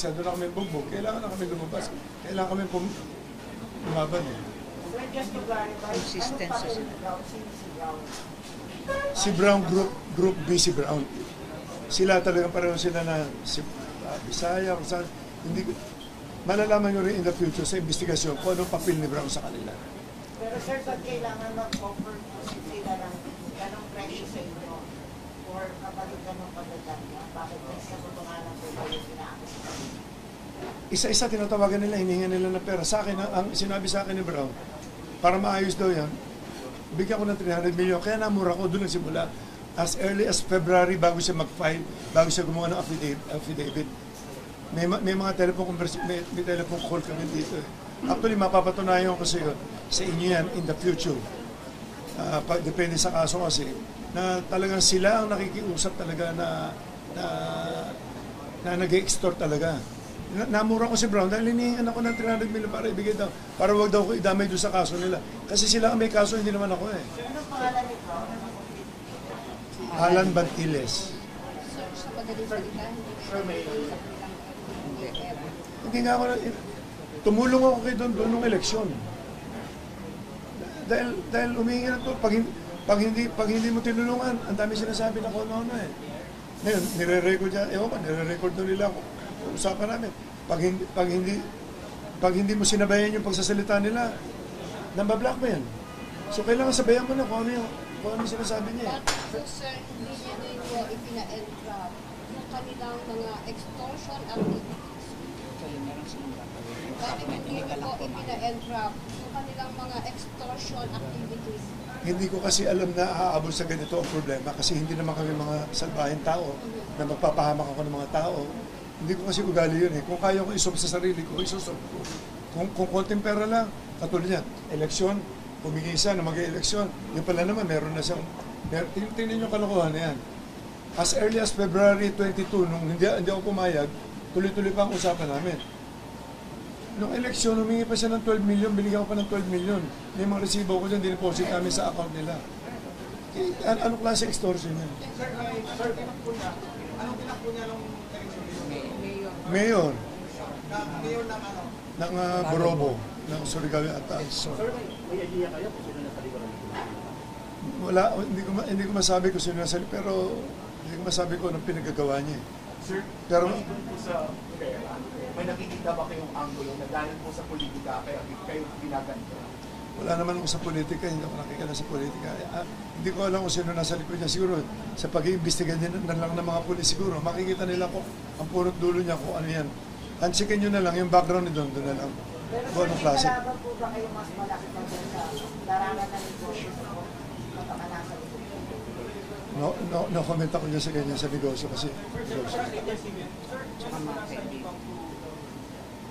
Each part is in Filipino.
magsado na kami bugbog, kailangan na kami lumabas. Kailangan kami lumaban eh. Sir, just to clarify, ano Consistency pa sila. Brown? Sino si Brown? Si Brown Group B, si Brown. Sila talagang pareho sila na si Bisaya, kung saan, hindi ko, malalaman nyo rin in the future sa investigasyon kung anong papel ni Brown sa kanila. Pero sir, ba't kailangan mag-offer po sila ng ganong presyo sa inyo or kapag ganong pagdadanya? Bakit may sabutungalan po ba yung pinaakit? Isa-isa tinatawagan nila, hinihingan nila ng pera. Sa akin, ang sinabi sa akin ni Brown, para maayos daw yan, bigyan ko ng 300 million. Kaya namura ko, doon nagsimula. As early as February, bago siya mag-file, bago siya gumawa ng affidavit. May mga telephone conversation, may telephone call kami dito. Actually, mapapatunayan ko sa inyo yan in the future. Depende sa kaso kasi, na talagang sila ang nakikiusap talaga na nag-extort talaga. Namura ko si Brown dahil hinihingan ako ng 300 million para ibigay daw. Para wag daw ko idamay doon sa kaso nila. Kasi sila ang may kaso, hindi naman ako eh. Anong pangalan ni Brown? Alan Bantiles. Sa pagaling salita, Hindi nga ako, tumulong ako kay doon nung eleksyon. Dahil humihingi na to, pag hindi mo tinulungan, ang dami sinasabi na kung ano eh. Ngayon, nire-record niya, ewan ko, nire-record doon nila ako. Usapan namin. Pag hindi mo sinabayan yung pagsasalita nila, nambablockmail. So, kailangan sabayan mo na kung ano yung sinasabi niya. So, sir, hindi niya ninyo ipina-entrap yung kanilang mga extortion activities. Bakit hindi niyo po ipina-entrap yung kanilang mga extortion activities? Hindi ko kasi alam na aabot sa ganito ang problema kasi hindi naman kami mga salbahing tao na magpapahamak ako ng mga tao. Hindi ko kasi ugali yun eh. Kung kaya ko isob sa sarili ko, isob ko. Kung konting pera lang, katulad yan, eleksyon, humingi isa na mag-eleksyon, yung pala naman, meron na siyang, tingnan yung kalokohan na yan. As early as February 22, nung hindi ako pumayag, tuloy-tuloy pa ang usapan namin. Nung eleksyon, humingi pa siya ng 12 million, binigyan ko pa ng 12 million. May mga resibo ko dyan, dineposit namin sa account nila. Anong klase extortion yan? Sir, pinakpo niya. Anong pinakpo niya nung election? Mayor Mayor ng ano? ng Borobo, ng Surigao ata. Sir, may idea kayo kung sino nasa likod ng ito? Wala, hindi ko masabi kung sino nasa, pero hindi ko masabi kung anong pinagagawa niya. Sir, Pero doon po sa pera, may nakikita ba kayong angulo na dahil po sa politika kaya kayo ginaganito? wala naman ako sa politika, hindi ako nakikita sa politika. Hindi ko alam kung sino nasa likod niya. Siguro, sa pag-iimbestiga niya na lang ng mga pulis, siguro, makikita nila kung ang punot dulo niya kung ano yan. Ansikin nyo na lang, yung background ni doon na lang. Pero Kung sir, anong may klase. kalaban po ba kayo mas malaki pa dyan sa larangan ng negosyo o matakanasa nito? No comment ako niya sa ganyan sa negosyo kasi negosyo.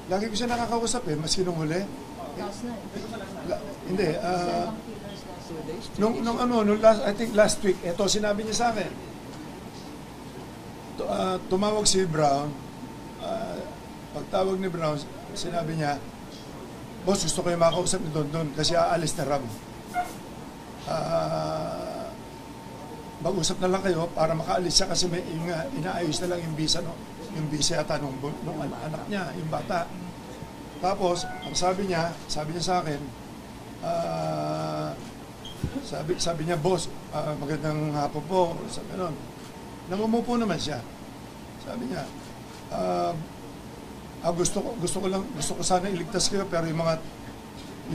Lagi ko siya nakakausap eh, maski nung huli. Hindi, I think last week, ito sinabi niya sa akin. Tumawag si Brown, pagtawag ni Brown, sinabi niya, boss, gusto ko yung makausap ni Don kasi aalis na Ram. Mag-usap na lang kayo para makaalis siya kasi may inaayos na lang yung visa, no? Yung visa yata nung anak niya, yung bata. Tapos, ang sabi niya sa akin, sabi niya, boss, magandang hapon po. Sabi nun, namumupo naman siya. Sabi niya, gusto ko sana iligtas kayo pero yung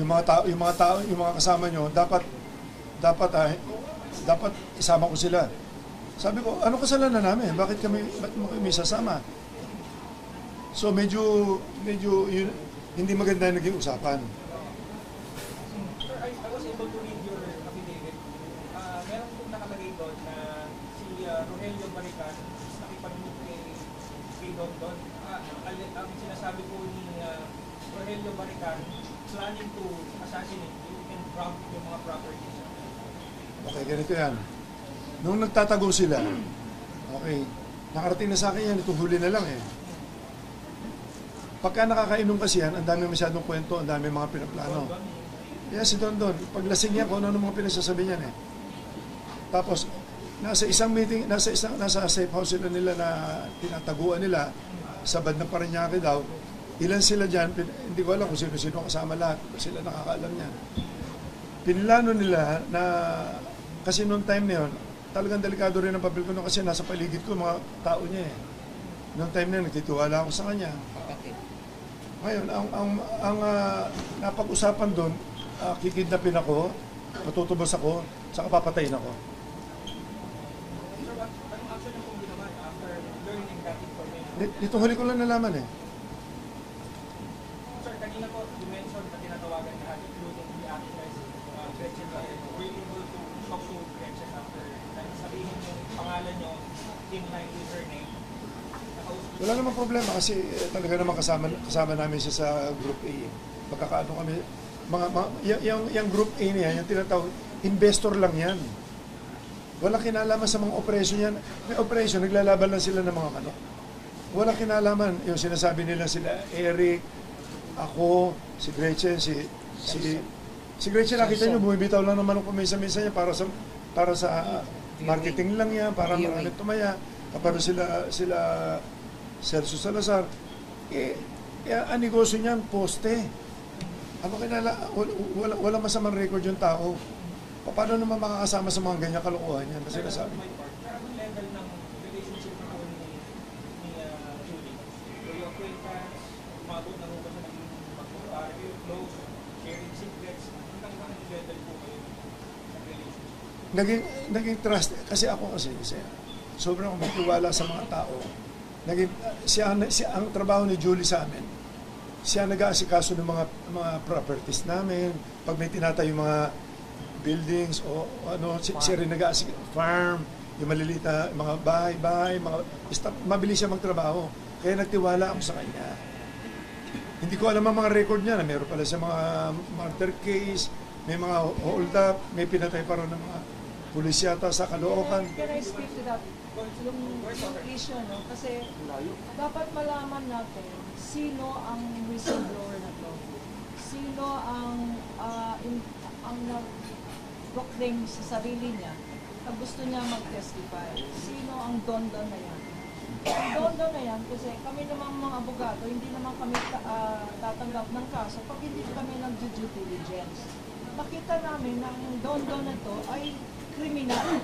mga kasama nyo, dapat isama ko sila. Sabi ko, ano kasalanan namin? Bakit mo kami sasama? So medyo hindi maganda yung naging usapan. Sir, I was able to read your affidavit. Meron pong nakalagay doon na si Rogelio Barican nakipag-meet kay Don. Ang sinasabi po ni Rogelio Barican planning to assassinate you and rob yung mga properties. Okay, ganito yan. Nung nagtatago sila, okay, nakarating na sa akin yan, itong huli na lang eh. Pagka nakakainom kasi yan, ang dami masyadong kwento, ang dami mga pinaplano. Kaya si Don, paglasing niya, kung ano mga pinagsasabi niyan eh. Tapos, nasa isang meeting, nasa safe house sila na tinataguan nila, Bad ng Parañaque daw. Ilan sila dyan, hindi ko alam kung sino-sino kasama lahat. Sila nakakaalam niyan. Pinilano nila na, kasi noong time na yun, talagang delikado rin ang papel ko kasi nasa paligid ko mga tao niya eh. Noong time na yun, nagtitiwala ako sa kanya. Ngayon, ang napag-usapan doon, kikidnapin ako, matutubos ako, saka papatayin ako. Sir, anong action yung kung ginawa after learning that information? Dito huli ko lang nalaman eh. Sir, kanina po, you mentioned na tinatawagan niya including the actress, Gretchen Ryan. Were you able to talk to Gretchen after sabihin yung pangalan niyo in line with her name? Wala namang problema kasi talaga naman kasama namin siya sa Group A. Pagkakaano kami, yung Group A niya, yung tinatawag, investor lang yan. Walang kinalaman sa mga operasyon yan. May operasyon, naglalaban lang sila ng mga manok. Walang kinalaman. Yung sinasabi nila sila, Eric, ako, si Gretchen, si Gretchen, nakita nyo, bumibitaw lang ng manok kumisa-misa niya para sa marketing lang yan, para marami tumaya. Kapag sila Celso Salazar, ang negosyo niyan, poste. Ano wala masamang record yung tao. Paano naman makakasama sa mga ganyan kalokohan yan? Kasi nasabi. Anong level ng relationship na ni Julie? Were you acquaintance? Umabot na rin ba siya naging magpapare, close, sharing secrets? Hanggang bakit level po kayo ng relationship? Naging trust. Kasi ako sobrang magtiwala sa mga tao. Ang trabaho ni Julie sa amin, siya nag-aasikaso ng mga properties namin. Pag may tinatayo mga buildings o ano, siya rin nag-aasikaso, farm, yung maliliit na mga bahay, mabilis siya magtrabaho. Kaya nagtiwala ako sa kanya. Hindi ko alam ang mga record niya na meron pala sa mga murder case, may mga hold up, may pinatay pa rin ng mga pulis yata sa Caloocan. Can I speak to that? Yung issue, no? Kasi dapat malaman natin sino ang whistleblower na to. Sino ang nag-proclaim sa sarili niya na gusto niya mag-testify. Sino ang don-don na yan? Ang don-don na yan, kasi kami namang mga abogado, hindi naman kami tatanggap ng kaso pag hindi kami nag-due diligence. Nakita namin na ang don-don na to ay criminal.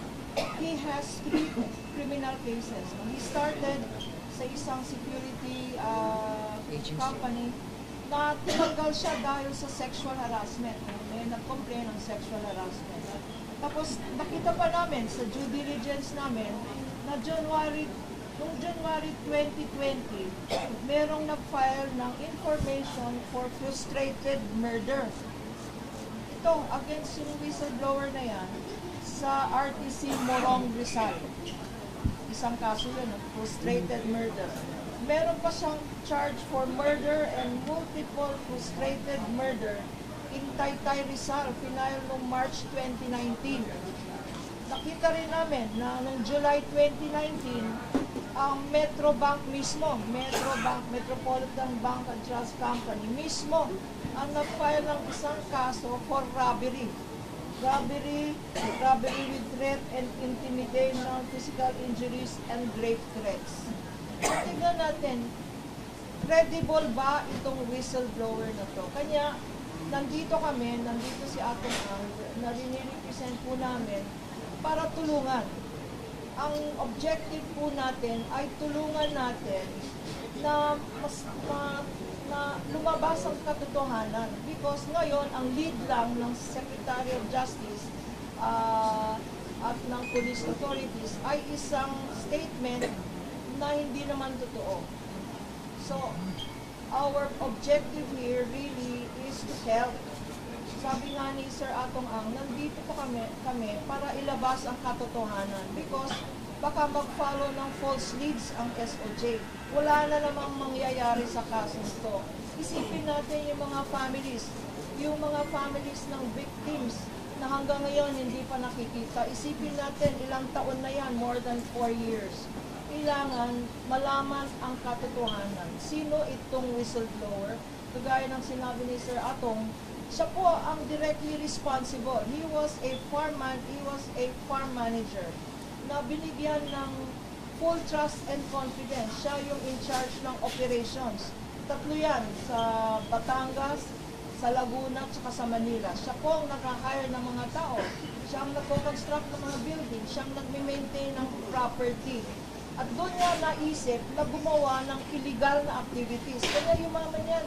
He has 3 criminal cases. He started sa isang security company na tinanggal siya dahil sa sexual harassment. May nag-complain ng sexual harassment. Tapos nakita pa namin sa due diligence namin na noong January 2020, merong nag-file ng information for frustrated murder. Ito, against yung whistleblower na yan, sa RTC Morong Rizal. Isang kaso yun, frustrated murder. Meron pa siyang charge for murder and multiple frustrated murder in Taytay Rizal, final noong March 2019. Nakita rin namin na noong July 2019, ang Metrobank mismo, Metropolitan Bank and Trust Company mismo, ang nag-file ng isang kaso for robbery with threat and intimidation, physical injuries, and grave threats. Tingnan natin, credible ba itong whistleblower na to? Kanya, nandito si Atong Ang, na rin-represent po namin para tulungan. Ang objective po natin ay tulungan natin na na lumabas ang katotohanan, because ngayon ang lead lang ng Secretary of Justice at ng police authorities ay isang statement na hindi naman totoo. So, our objective here really is to help. Sabi nga ni Sir Atong Ang, nandito po kami para ilabas ang katotohanan, because baka mag-follow ng false leads ang SOJ. Wala na namang mangyayari sa kaso ito. Isipin natin yung mga families ng victims na hanggang ngayon hindi pa nakikita. Isipin natin ilang taon na yan, more than 4 years. Kailangan malaman ang katotohanan. Sino itong whistleblower? Kagaya ng sinabi ni Sir Atong, siya po ang directly responsible. He was a farm manager na binigyan ng full trust and confidence. Siya yung in charge ng operations. Tatlo yan, sa Batangas, sa Laguna, at saka sa Manila. Siya po ang nag-hire ng mga tao. Siya ang nagko-construct ng mga building. Siya ang nagme-maintain ng property. At doon niya naisip na gumawa ng illegal na activities. Kaya yumaman yan.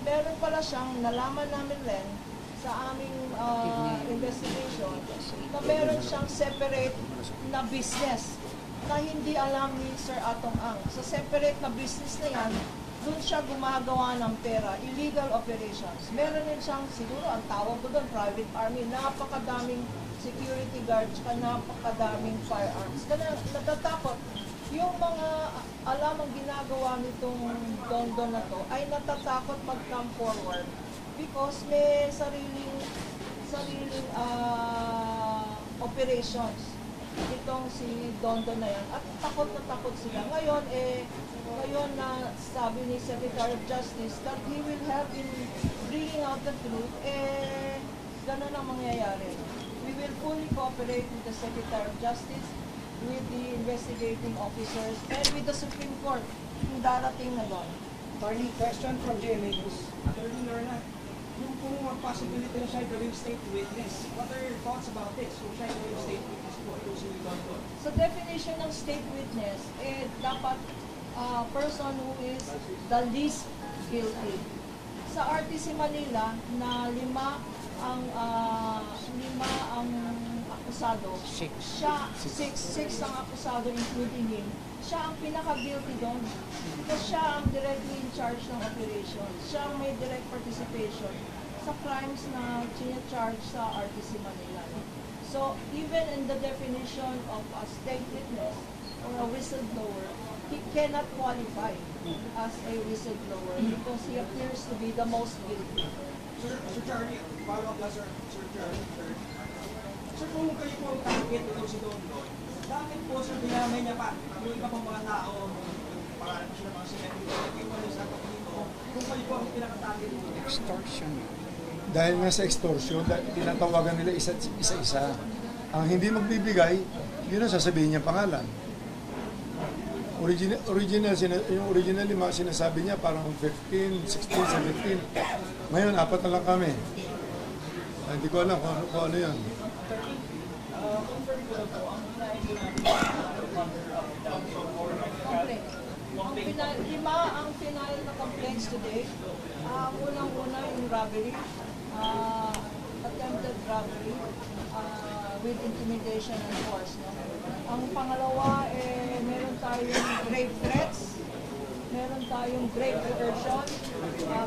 Meron pala siyang, nalaman namin rin sa aming investigation, na meron siyang separate na business na hindi alam ni Sir Atong Ang. Sa separate na business na yan, doon siya gumagawa ng pera, illegal operations. Meron din siyang, siguro ang tawag ko doon, private army, napakadaming security guards, napakadaming firearms. Kaya natatakot. Yung mga alam ang ginagawa nitong Dondon na to ay natatakot mag-come forward because may sariling operations itong si Dondon na yan. At takot na takot sila. Ngayon na sabi ni Secretary of Justice that he will help in bringing out the truth, ganun ang mangyayari. We will fully cooperate with the Secretary of Justice, with the investigating officers, and with the Supreme Court yung darating na doon. Attorney, question from GMA News. Attorney Lorna, yung kung possibility na siya gawing state witness, what are your thoughts about this? Kung siya gawing state witness po, ito si Dondon. Sa definition ng state witness, dapat person who is the least guilty. Sa RTC Manila, na lima ang akusado. Six ang akusado including him. Siya ang pinaka-guilty doon. Kasi siya ang directly in charge ng operation. Siya ang may direct participation sa crimes na charge sa RTC Manila. So, even in the definition of a state witness or a whistleblower, he cannot qualify as a whistleblower because he appears to be the most guilty. Sir Charlie, follow up lang, Sir Charlie. Sir, kung kayo po ang target ito si Dondon, bakit po sir dinamay niya pa? Yung iba pang mga tao, pangalan po sila mga celebrity, kayo po sa dito, kung kayo po ang pinaka-target ito? Extortion. Dahil nga sa extortion, tinatawagan nila isa-isa. Ang hindi magbibigay, yun ang sasabihin niya pangalan. Yung original lima, sinasabi niya parang 15, 16, 17. Ngayon, 4 na lang kami. Hindi ko alam kung ano yan. Lima ang final na complaints today. Unang-una yung robbery, attempted robbery with intimidation and force. No? Ang pangalawa, meron tayong grave threats, meron tayong grave coercion,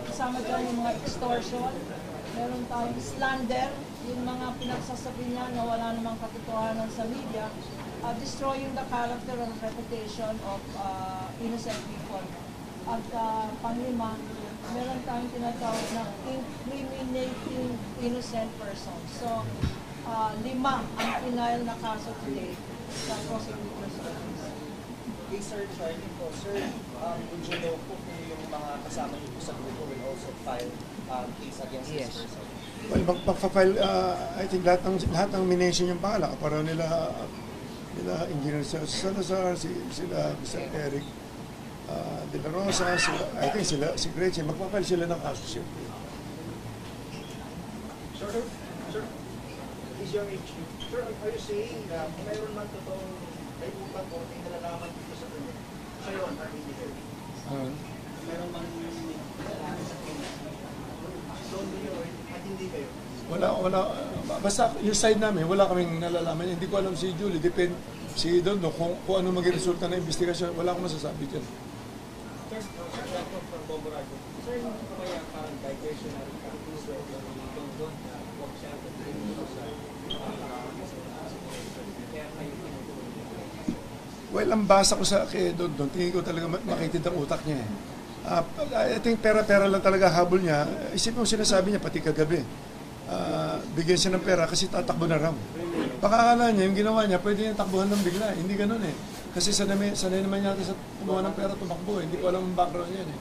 kasama dyan yung mga extortion, meron tayong slander, yung mga pinagsasabi niya na wala namang katotohanan sa media, destroying the character and reputation of innocent people. At panglima, meron tayong tinatawag na incriminating innocent persons. So, 5 ang final na kaso today sa prosecutor's office. Hey, Sir Charlie po. Sir, would you know po kung yung mga kasama niyo po sa grupo will also file case against this person? Well, magpa-file, I think lahat ng minention yung pangalan. Para nila Engineer Salazar, sila Mr. Eric De La Rosa, I think si Gretchen, magpa-file sila ng kaso siya. Sir, is your age? Sir, are you saying na kung mayroon man totoong may utang o may nalalaman dito sa kanya, siya yun, ang hindi kayo? Mayroon man nalalaman sa kanya, doon yun, at hindi kayo? Wala. Basta yung side namin, wala kaming nalalaman. Hindi ko alam si Julie, si Dondo, kung ano maging resulta ng investigasyon, wala akong masasabi dyan. Sir, that po from Boborago. Sir, hindi po kaya parang diversionary practice or yung Dondon na huwag siya at dito sa kaya kayo tinutulong. Well, ang basa ko sa kay Dondon, tingin ko talaga makitid ang utak niya eh. I think pera-pera lang talaga habol niya. Isipin mo sinasabi niya pati kagabi. Bigyan siya ng pera kasi tatakbo na raw. Baka akala niya, yung ginawa niya, pwede niya takbuhan ng bigla. Hindi ganun eh. Kasi sanay naman yata sa kumuha ng pera, tumakbo eh. Hindi ko alam ang background niya eh.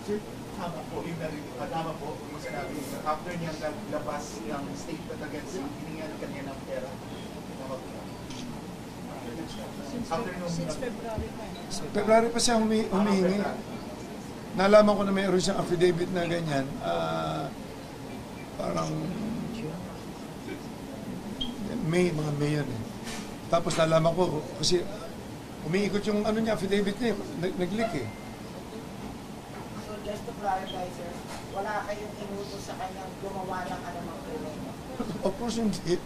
Sir, tama po, yung sinabi niyo, after niya naglabas ng statement against him, hiningan kanya ng pera. Tama po. Since February pa. February pa siya humihingi. Nalaman ko na mayroon siyang affidavit na ganyan. Parang mga May yan eh. Tapos nalaman ko, kasi umiikot yung ano niya, affidavit niya, nag-leak eh. So just to clarify, sir, wala kayong inutos sa kanyang gumawa ng anumang krimen. Of course hindi.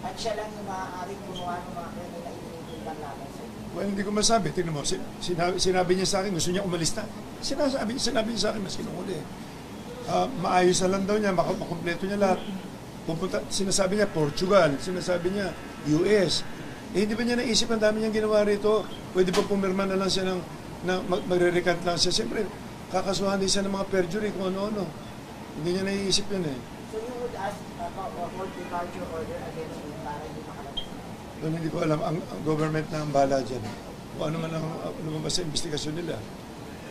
At siya lang yung maaaring gumawa ng mga krimen na inutos lang laban sa inyo. Well, hindi ko masabi. Tingnan mo, sinabi niya sa akin, gusto niya umalis na. Sinabi niya sa akin, mas kinukuli. Maayos na lang daw niya, makumpleto niya lahat. Sinasabi niya Portugal, sinasabi niya US. Hindi ba niya naisip ang dami niyang ginawa rito? Pwede ba pumirma na lang siya magre-recant lang siya? Siyempre, kakasuhan din siya ng mga perjury kung ano-ano. Hindi niya naisip yun eh. So you would ask about a court departure order against him para hindi makalabas? Doon hindi ko alam, ang government na ang bahala dyan. Kung ano man ang lumabas sa investigasyon nila.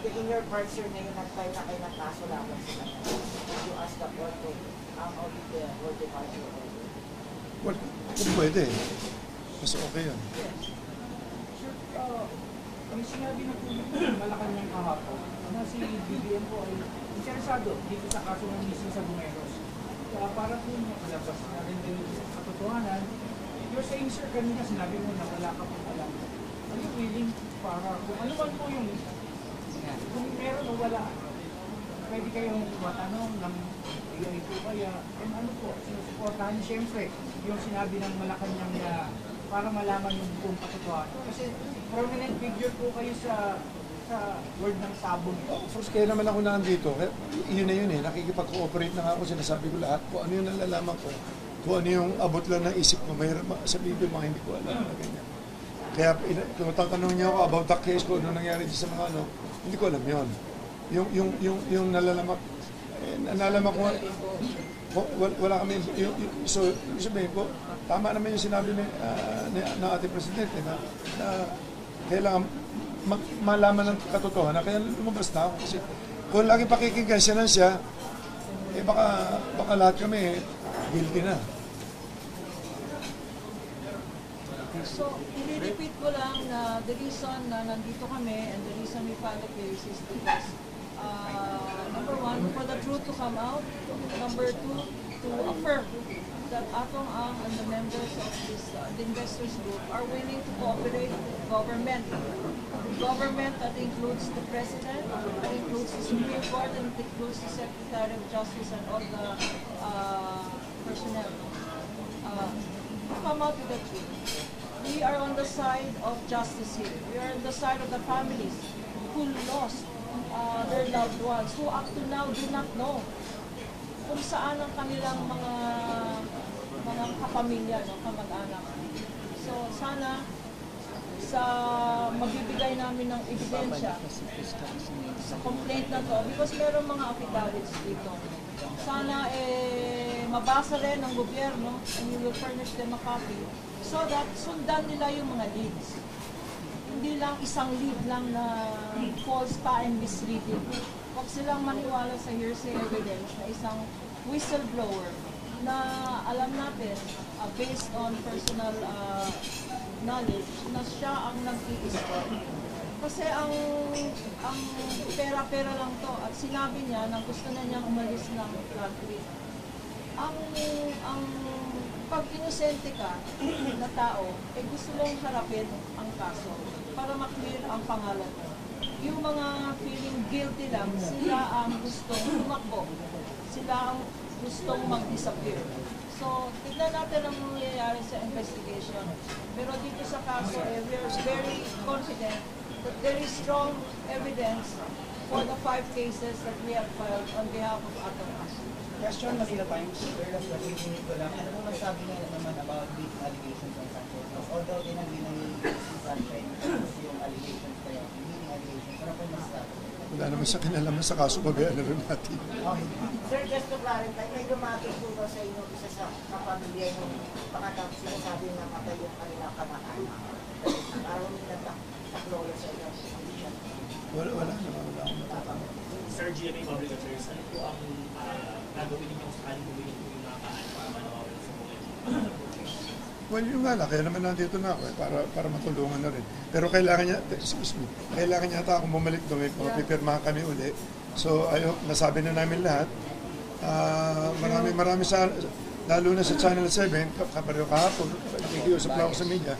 In your part, sir, na yung nag-file na kayo ng kaso laban sa kanya, you ask the court to audit the court departure order? Well, kung pwede. Mas okay yun. Sir, ang sinabi na po Malacanang kahapon na si BBM po ay interesado dito sa kaso ng missing sa Bumeros. Para po makalabas na rin din sa katotohanan, you're saying, sir, kanina sinabi mo na wala ka po alam. Are you willing para kung ano man po yung kung meron o wala, pwede kayong matanong ng PI po kaya, and ano po, sinusuportahan siyempre yung sinabi ng Malacanang na para malaman yung buong katotohanan. Kasi prominent figure po kayo sa word ng sabong. First, kaya naman ako nandito. Yun na yun eh. Nakikipag-cooperate na nga ako. Sinasabi ko lahat. Kung ano yung nalalaman ko. Kung ano yung abot lang ng isip ko. Mahirap sabihin ko mga hindi ko alam na ganyan. Kaya kung tatanong niyo ako about the case, kung ano nangyari sa mga ano, hindi ko alam yun. Yung nalalaman, nalalaman ko, wala kami, so sabihin ko, tama naman yung sinabi ng ating presidente na kailangan malaman ng katotohanan. Kaya lumabas na ako kasi kung lagi pakikinggan siya lang siya, eh baka lahat kami guilty na. So, i-repeat ko lang na the reason na nandito kami and the reason we filed the case is because number one, for the truth to come out. Number two, to affirm that Atong Ang and the members of this the investors group are willing to cooperate with government. Government that includes the President, that includes the Supreme Court, and it includes the Secretary of Justice and all the personnel. Come out with the truth. We are on the side of justice here. We are on the side of the families who lost their loved ones, who up to now do not know kung saan ang kanilang mga kapamilya, no, kamag-anak. So sana sa magbibigay namin ng ebidensya sa complaint na to, because meron mga affidavits dito. Sana mabasa rin ng gobyerno and you will furnish them a copy so that sundan nila yung mga leads. Hindi lang isang lead lang na false pa and misleading. Huwag silang maniwala sa hearsay evidence na isang whistleblower na alam natin, based on personal knowledge, na siya ang nag-i-score. Kasi ang pera-pera lang to at sinabi niya na gusto na niyang umalis ng country. Ang pag inosente ka na tao, gusto mong harapin ang kaso para maklear ang pangalan mo. Yung mga feeling guilty lang, sila ang gustong tumakbo. Sila ang gustong mag-disappear. So, tignan natin ang nangyayari sa investigation. Pero dito sa kaso, we are very confident that there is strong evidence for the 5 cases that we have filed on behalf of Atong Ang. Question, Manila Times, pero nakikinig ko lang, ano naman sabi niya naman about the allegations on Sanchez? Although dinagin ng Sunshine yung allegations kaya, hindi allegations, ano po masasabi? Wala naman siya kinalaman sa kaso, babayaan na rin natin. Sir, just to clarify, may dumating po ba sa inyo isa sa kapamilya yung pangatang sinasabi na matay yung kanilang kamag-anak? Parang may nagtaklola sa inyo. Wala akong matatama. Sir, GMA Public Affairs, ano po ang gagawin ninyong sakaling gawin yung mga kaan para manawawin sa buhay? Well, yun nga lang, kaya naman nandito na ako para matulungan na rin. Pero kailangan niya, kailangan niya ata akong bumalik doon, mapipirmahan kami uli. So, nasabi na namin lahat. Marami sa, lalo na sa Channel 7, kapareho kahapon, nakikiusap lang ako sa media.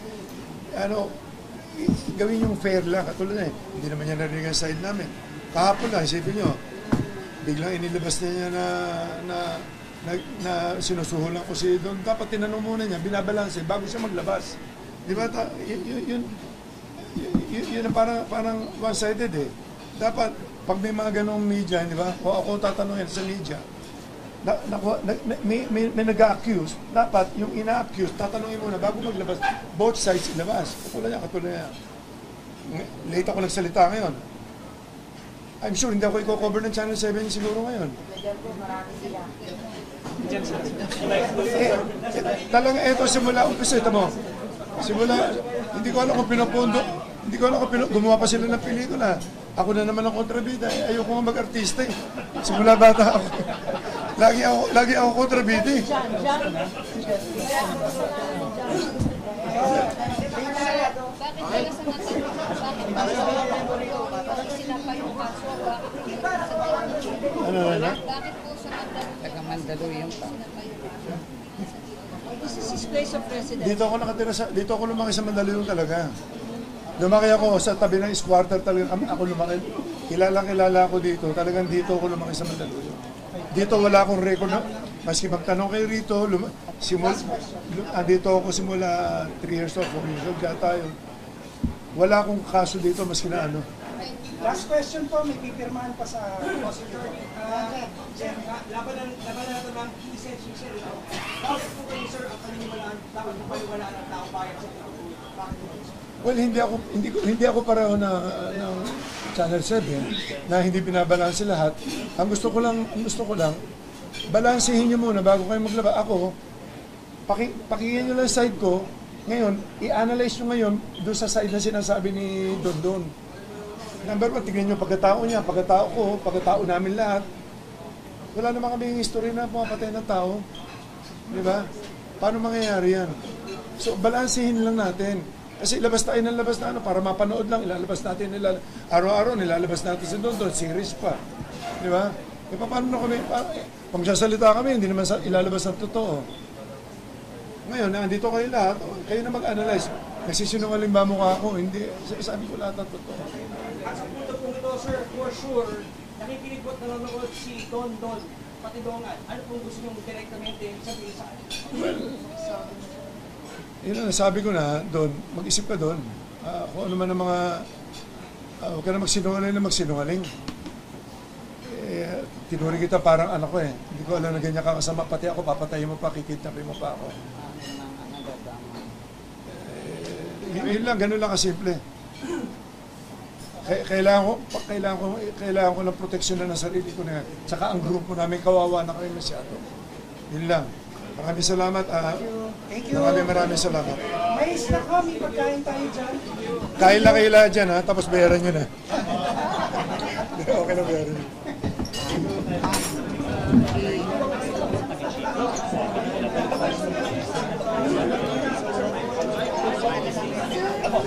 Gawin yung fair lang, katulad hindi naman niya narinig ang side namin. Kahapon lang, isipin nyo, biglang inilabas niya na sinusuhulan ko si Don. Dapat tinanong muna niya, binabalanse bago siya maglabas. Di ba? Yun parang one-sided eh. Dapat, pag may mga ganong media, di ba? O ako tatanungin sa media, may nag-a-accuse, dapat yung ina-accuse, tatanungin muna bago maglabas. Both sides ilabas. Katulad niya. Late ako nagsalita ngayon. I'm sure hindi ako i-cover ng Channel 7 siguro ngayon. Medyo po marami sila. Talaga ito simula umpisa, ito mo. Simula, hindi ko alam kung pinapondo, gumawa pa sila ng pelikula. Ako na naman ang kontrabida, ayoko nga mag-artista eh. Simula bata ako. Lagi ako kontrabida eh. Bakit sila sa bakit sila pa yung kaso? Bakit hindi pa sa Bakit po sa Taga-Mandaluyong pa. This is his place of residence. Dito ako lumaki sa Mandaluyong talaga. Lumaki ako sa tabi ng squatter talaga. Ako lumaki. Kilala ako dito. Talagang dito ako lumaki sa Mandaluyong. Dito wala akong record na. Maski magtanong kayo rito, dito ako simula 3 years old, 4 years old, kaya tayo. Wala akong kaso dito, maski na ano. Last question po, may pipirmahan pa sa prosecutor. Laban na ito ng essential. Bakit po kayo, sir, ang paniniwalaan, dapat napaniwalaan ng tao bayan sa pagkakulit? Bakit po? Well, hindi ako pareho ng Channel 7 na hindi binabalanse lahat. Ang gusto ko lang, balansehin niyo muna bago kayo maglaba. Ako, pakinggan niyo lang side ko. Ngayon, i-analyze niyo ngayon doon sa side na sinasabi ni Don. Number 1, tignan niyo pagkatao niya, pagkatao ko, pagkatao namin lahat. Wala naman kaming history na pumapatay ng tao. Di ba? Paano mangyayari yan? So, balansehin lang natin. Kasi labas tayo ng labas na para mapanood lang, ilalabas natin araw-araw, nilalabas natin si Don, series pa. Di ba? E paano na kami, pag sasalita kami, hindi naman ilalabas ang totoo. Ngayon, nandito kayo lahat, kayo na mag-analyze. Nagsisinungaling ba mukha ako? Hindi, sabi ko lahat ang totoo. At sa punto po ito, sir, for sure, nakikinig po at nanonood si Don, pati Dongan. Ano pong gusto nyo direktamente sabihin sa akin? Well, yun ang sabi ko na, Don, mag-isip ka doon. Kung ano man ang mga, huwag ka na magsinungaling. Tinuri kita parang anak ko eh. Hindi ko alam na ganyan ka kasama. Pati ako, papatayin mo pa, kikidnapin mo pa ako. Yun lang, ganun lang kasimple. Kailangan ko ng proteksyon na ng sarili ko na. Tsaka ang grupo namin, kawawa na kayo masyado. Yun lang. Maraming salamat. Thank you. Maraming salamat. May snack ko, may pagkain tayo dyan. Kain lang kayo lahat dyan, ha? Tapos bayaran nyo na. Okay na bayaran nyo. Ako